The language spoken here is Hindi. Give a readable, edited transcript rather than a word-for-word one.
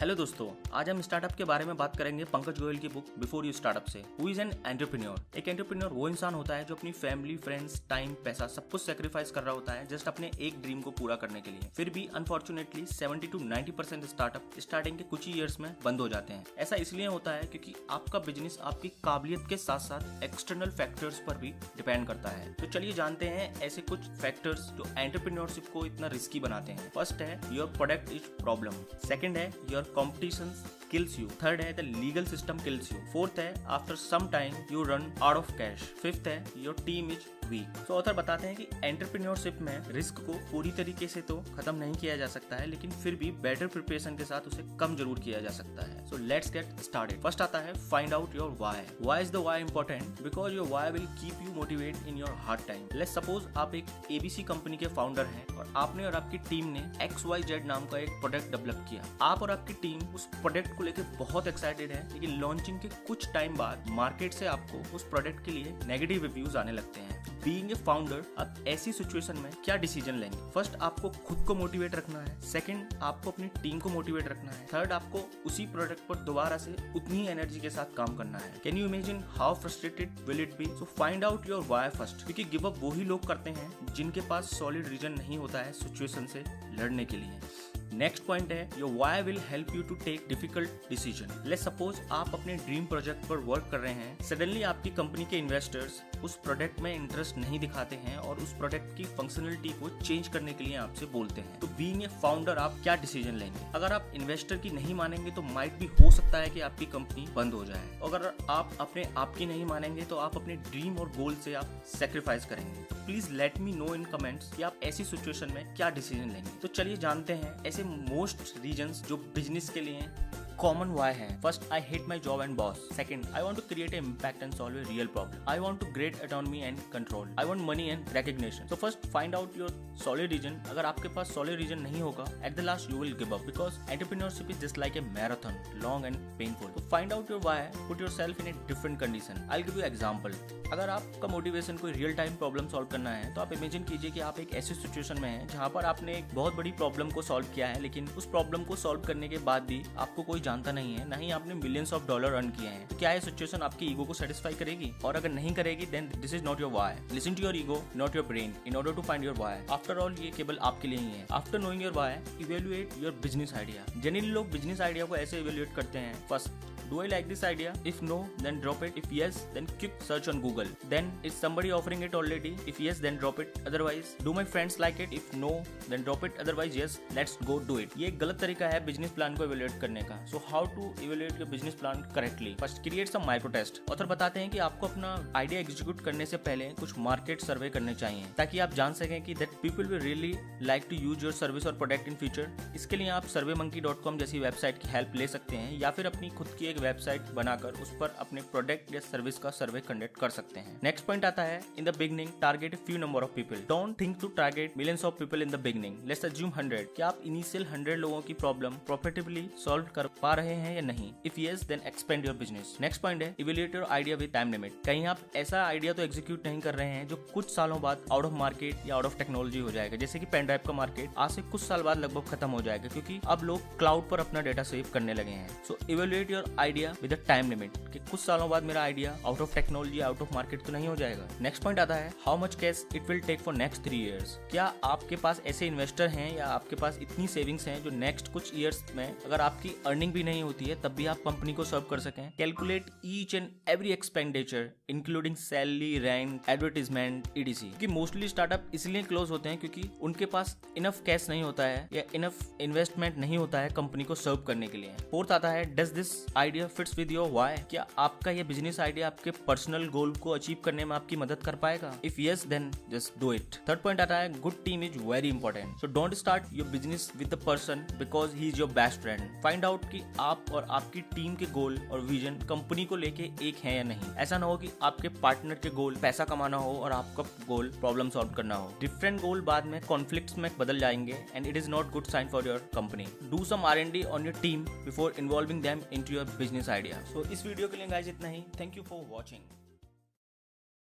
हेलो दोस्तों, आज हम स्टार्टअप के बारे में बात करेंगे पंकज गोयल की बुक बिफोर यू स्टार्टअप से। Who is an entrepreneur. एक एंटरप्रेन्योर वो इंसान होता है जो अपनी फैमिली, फ्रेंड्स, टाइम, पैसा सब कुछ सेक्रीफाइस कर रहा होता है जस्ट अपने एक ड्रीम को पूरा करने के लिए। फिर भी अनफॉर्चुनेटली 70 to 90% स्टार्टअप स्टार्टिंग के कुछ ही ईयर्स में बंद हो जाते हैं। ऐसा इसलिए होता है क्योंकि आपका बिजनेस आपकी काबिलियत के साथ साथ एक्सटर्नल फैक्टर्स पर भी डिपेंड करता है। तो चलिए जानते हैं ऐसे कुछ फैक्टर्स जो एंटरप्रेन्योरशिप को इतना रिस्की बनाते हैं। फर्स्ट है your product is problem. Second है your competition kills you. Third है the legal system kills you. Fourth है after some time you run out of cash. Fifth है your team is weak. तो ऑथर बताते हैं कि एंटरप्रेन्योरशिप में रिस्क को पूरी तरीके से तो खत्म नहीं किया जा सकता है, लेकिन फिर भी बेटर प्रिपरेशन के साथ उसे कम जरूर किया जा सकता है। So let's get started. First आता है find out your why. Why is the why important? Because your why will keep you motivate in your hard time. Let's suppose आप एक एबीसी कंपनी के फाउंडर हैं और आपने और आपकी टीम ने XYZ नाम का एक प्रोडक्ट डेवलप किया। आप और आपकी टीम उस प्रोडक्ट को लेकर बहुत एक्साइटेड है, लेकिन लॉन्चिंग के कुछ टाइम बाद मार्केट से आपको उस प्रोडक्ट के लिए नेगेटिव रिव्यूज आने लगते हैं। बीइंग ए फाउंडर, आप ऐसी सिचुएशन में क्या डिसीजन लेंगे? फर्स्ट, आपको खुद को मोटिवेट रखना है। सेकंड, आपको अपनी टीम को मोटिवेट रखना है। थर्ड, आपको उसी प्रोडक्ट पर दोबारा से उतनी ही एनर्जी के साथ काम करना है। Can you imagine how frustrated will it be? So find out your why first, क्योंकि गिव अप वही लोग करते हैं जिनके पास सॉलिड रीजन नहीं होता है सिचुएशन से लड़ने के लिए। नेक्स्ट पॉइंट है your why will help you to take difficult decision. Let's suppose आप अपने ड्रीम प्रोजेक्ट पर वर्क कर रहे हैं, सडनली आपकी कंपनी के इन्वेस्टर्स उस प्रोडक्ट में इंटरेस्ट नहीं दिखाते हैं और उस प्रोडक्ट की फंक्शनलिटी को चेंज करने के लिए आपसे बोलते हैं। तो बीइंग ए फाउंडर आप क्या डिसीजन लेंगे? अगर आप इन्वेस्टर की नहीं मानेंगे तो माइट भी हो सकता है कि आपकी कंपनी बंद हो जाए। अगर आप अपने आप की नहीं मानेंगे तो आप अपने ड्रीम और गोल से आप सेक्रीफाइस करेंगे। तो please let me know in comments कि आप ऐसी सिचुएशन में क्या डिसीजन लेंगे। तो चलिए जानते हैं ऐसे मोस्ट रीजंस जो बिजनेस के लिए कॉमन वाई है। First, I hate my job and boss. Second, I want to create impact and solve a real problem. I want to great autonomy and control. I want money and recognition. So first, find out your solid reason. अगर आपके पास सॉलिड रीजन नहीं होगा, at the last you will give up, because entrepreneurship is just like a marathon, long and painful. तो find out your why, put yourself in a different condition. I will give you example. अगर आपका मोटिवेशन कोई रियल टाइम प्रॉब्लम सॉल्व करना है, तो आप इमेजिन कीजिए कि आप एक ऐसी सिचुएशन में हैं जहां पर आपने एक बहुत बड़ी प्रॉब्लम को सॉल्व किया है, लेकिन उस प्रॉब्लम को सॉल्व करने के बाद भी आपको कोई जानता नहीं है, नहीं आपने मिलियंस ऑफ डॉलर अर्न किए हैं। तो क्या ये सिचुएशन आपकी ईगो को सेटिस्फाई करेगी? और अगर नहीं करेगी, then this is not your why. Listen to your ego, not your brain, in order to find your why. After all, ये केवल आपके लिए ही है। After knowing your why, evaluate your business idea. Generally लोग बिजनेस आइडिया को ऐसे इवैल्यूएट करते हैं। First, do I like this idea? If no, then drop it. If yes, then quick search on Google. Then is somebody offering it already? If yes, then drop it. Otherwise, do my friends like it? If no, then drop it. Otherwise, yes, let's go do it. ये एक गलत तरीका है बिजनेस प्लान को इवेल्युएट करने का। So how to evaluate your business plan correctly? First, create some micro test. Author बताते हैं कि आपको अपना आइडिया एग्जीक्यूट करने से पहले कुछ मार्केट सर्वे करने चाहिए, ताकि आप जान सकें कि that people will really like to use your service or product in future. इसके लिए आप surveymonkey.com जैसी वेबसाइट की हेल्प ले सकते हैं, या फिर अपनी खुद की एक वेबसाइट बनाकर उस पर अपने प्रोडक्ट या सर्विस का सर्वे कंडक्ट कर सकते हैं। नेक्स्ट पॉइंट आता है in the beginning target few number of people. Don't think to target millions of people in the beginning. Let's assume 100। क्या आप इनिशियल 100 लोगों की प्रॉब्लम प्रॉफिटेबली सॉल्व कर पा रहे हैं या नहीं? If yes, then expand your business. Next point है evaluate your idea with time limit. कहीं आप ऐसा आइडिया तो एग्जीक्यूट नहीं कर रहे हैं जो कुछ सालों बाद आउट ऑफ मार्केट या आउट ऑफ टेक्नोलॉजी हो जाएगा, जैसे कि पेन ड्राइव का मार्केट आज से कुछ साल बाद लगभग खत्म हो जाएगा, क्योंकि अब लोग क्लाउड पर अपना डेटा सेव करने लगे हैं। So evaluate your idea with a time limit कि कुछ सालों बाद मेरा idea out of technology, out of market तो नहीं हो जाएगा। नेक्स्ट पॉइंट आता है how much cash it will take for next 3 years. क्या आपके पास ऐसे इन्वेस्टर हैं या आपके पास इतनी सेविंग्स हैं जो नेक्स्ट कुछ ईयर्स में अगर आपकी अर्निंग भी नहीं होती है तब भी आप कंपनी को सर्व कर सकें? Calculate each and every expenditure including salary, rent, advertisement, etc. कि मोस्टली स्टार्टअप इसलिए क्लोज होते हैं क्योंकि उनके पास इनफ कैश नहीं होता है या इनफ इन्वेस्टमेंट नहीं होता है कंपनी को सर्व करने के लिए। फोर्थ आता है does this idea fits with your why. क्या आपका ये बिजनेस आइडिया आपके पर्सनल गोल को अचीव करने में आपकी मदद कर पाएगा? If yes, then just do it. Third point आता है good team is very important. So don't start your business with the person because he is your best friend. Find out कि आप और आपकी टीम के गोल और विजन कंपनी को लेके एक है या नहीं। ऐसा ना हो कि आपके पार्टनर के गोल पैसा कमाना हो और आपका गोल प्रॉब्लम सॉल्व करना हो। डिफरेंट गोल बाद में कॉन्फ्लिक्ट्स में बदल जाएंगे and it is not good sign for your company. Do some R&D on your team before involving them into your business idea. So इस वीडियो के लिए गाइस इतना ही। Thank you for watching.